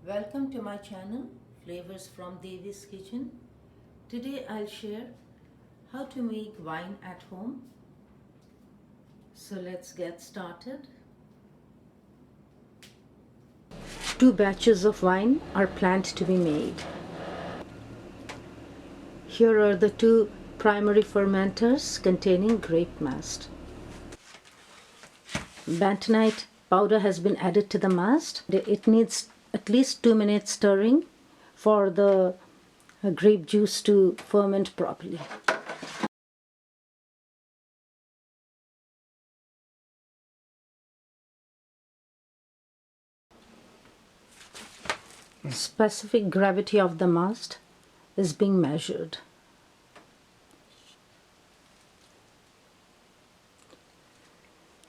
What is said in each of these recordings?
Welcome to my channel, Flavors from Devi's Kitchen. Today I'll share how to make wine at home. So let's get started. 2 batches of wine are planned to be made. Here are the 2 primary fermenters containing grape mast. Bentonite powder has been added to the mast. It needs at least 2 minutes stirring for the grape juice to ferment properly. Specific gravity of the mast is being measured.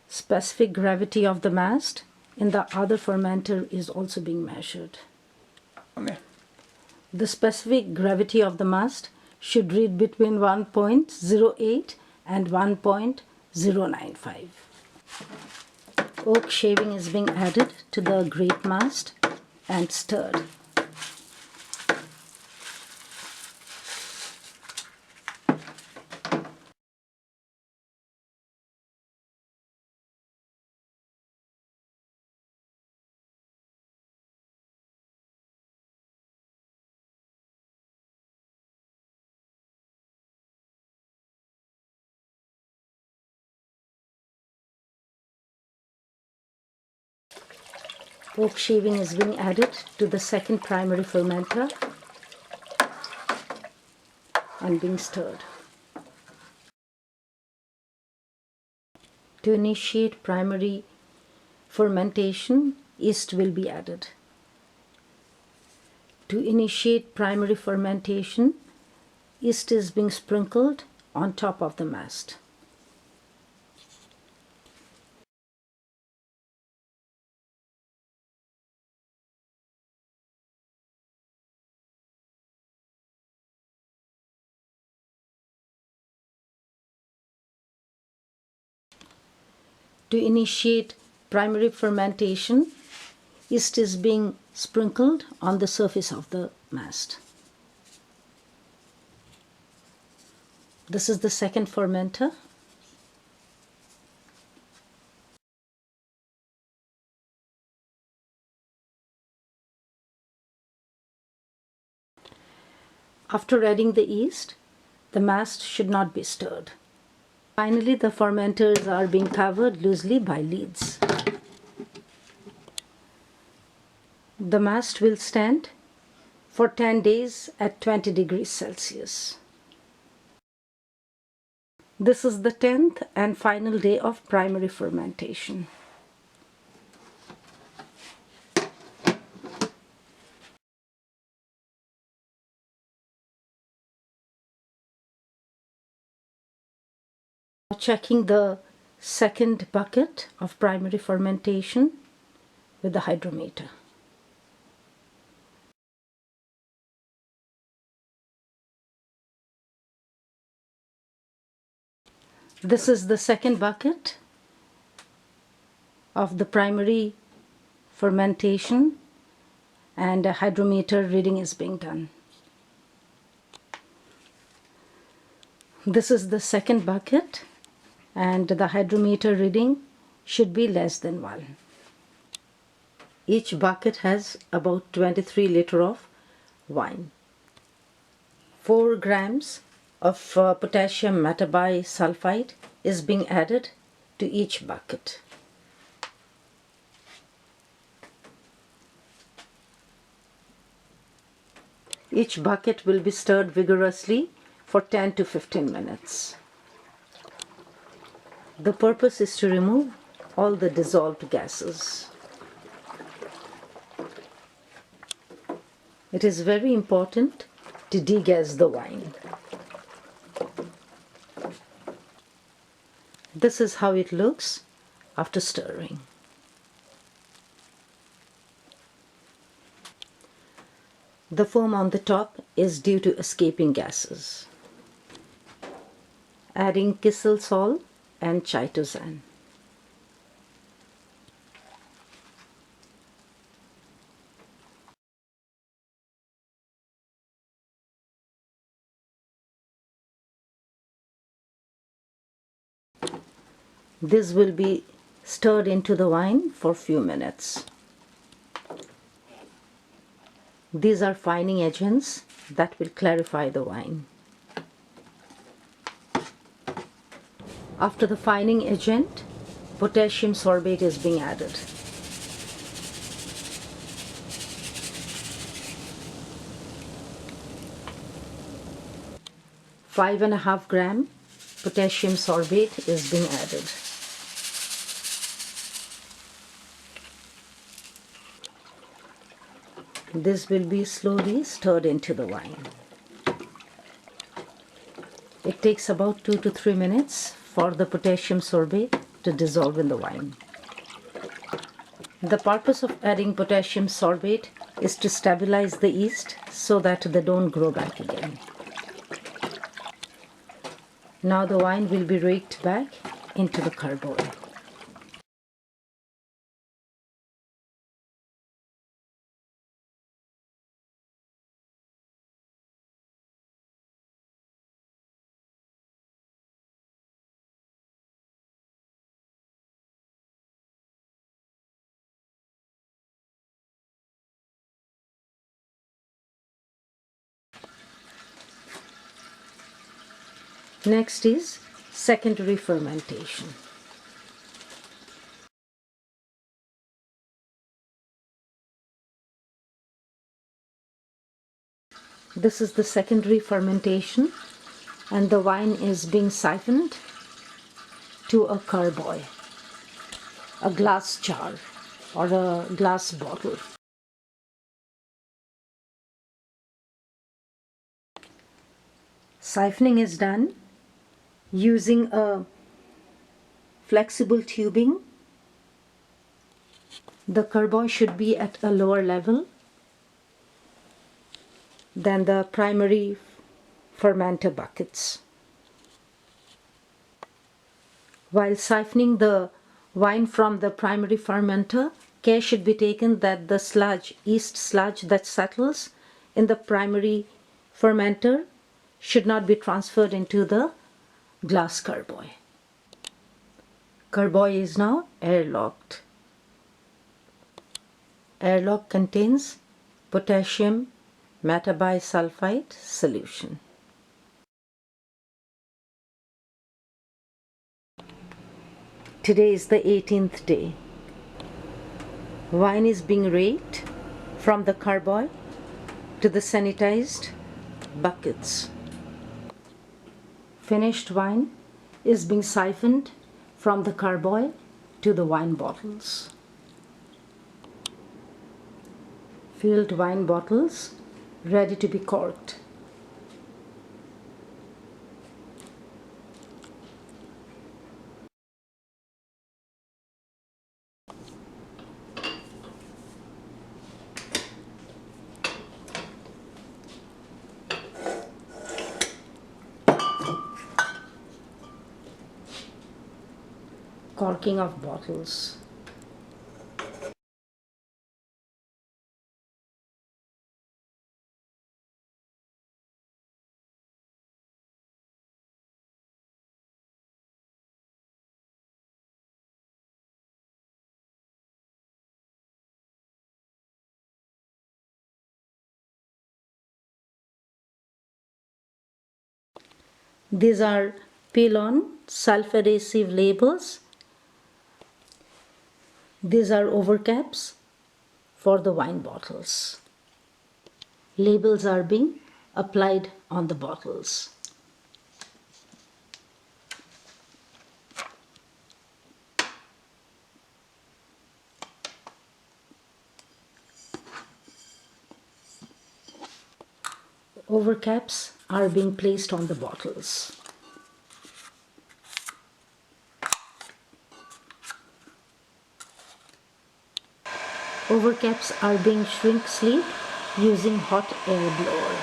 Specific gravity of the mast in the other fermenter is also being measured. The specific gravity of the mast should read between 1.08 and 1.095. Oak shaving is being added to the grape mast and stirred. Oak shaving is being added to the second primary fermenter and being stirred. To initiate primary fermentation, yeast will be added. To initiate primary fermentation, yeast is being sprinkled on top of the mast. To initiate primary fermentation, yeast is being sprinkled on the surface of the mast. This is the second fermenter. After adding the yeast, the mast should not be stirred. Finally, the fermenters are being covered loosely by lids. The mast will stand for 10 days at 20 degrees Celsius. This is the 10th and final day of primary fermentation. Checking the second bucket of primary fermentation with the hydrometer. This is the second bucket of the primary fermentation, and a hydrometer reading is being done. This is the second bucket, and the hydrometer reading should be less than 1. Each bucket has about 23 liters of wine. 4 grams of potassium metabisulfite is being added to each bucket. Each bucket will be stirred vigorously for 10 to 15 minutes. The purpose is to remove all the dissolved gases. It is very important to degas the wine. This is how it looks after stirring. The foam on the top is due to escaping gases. Adding kieselsol and chitosan. This will be stirred into the wine for a few minutes. These are fining agents that will clarify the wine. After the fining agent, potassium sorbate is being added. Five and a half gram potassium sorbate is being added. This will be slowly stirred into the wine. It takes about 2 to 3 minutes for the potassium sorbate to dissolve in the wine. The purpose of adding potassium sorbate is to stabilize the yeast so that they don't grow back again. Now the wine will be raked back into the carboy. Next is secondary fermentation. This is the secondary fermentation, and the wine is being siphoned to a carboy, a glass jar or a glass bottle. Siphoning is done using a flexible tubing. The carboy should be at a lower level than the primary fermenter buckets. While siphoning the wine from the primary fermenter, care should be taken that the sludge, yeast sludge that settles in the primary fermenter should not be transferred into the glass carboy. Carboy is now airlocked. Airlock contains potassium metabisulfite solution. Today is the 18th day. Wine is being raked from the carboy to the sanitized buckets. Finished wine is being siphoned from the carboy to the wine bottles. Filled wine bottles ready to be corked. Corking of bottles. These are peel-on self-adhesive labels. These are overcaps for the wine bottles. Labels are being applied on the bottles. Overcaps are being placed on the bottles. Overcaps are being shrink sleeved using hot air blower.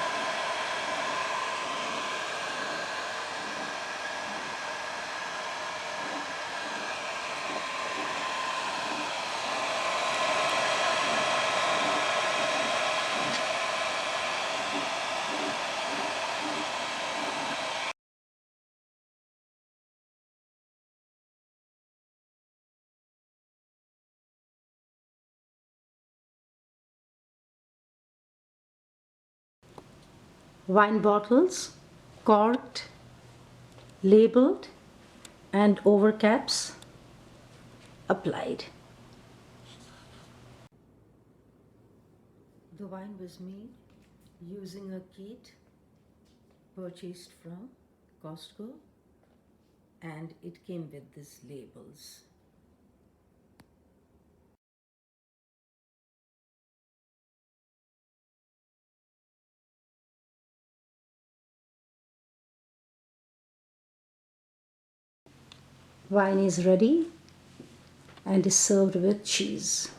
Wine bottles, corked, labeled, and overcaps applied. The wine was made using a kit purchased from Costco, and it came with these labels. Wine is ready and is served with cheese.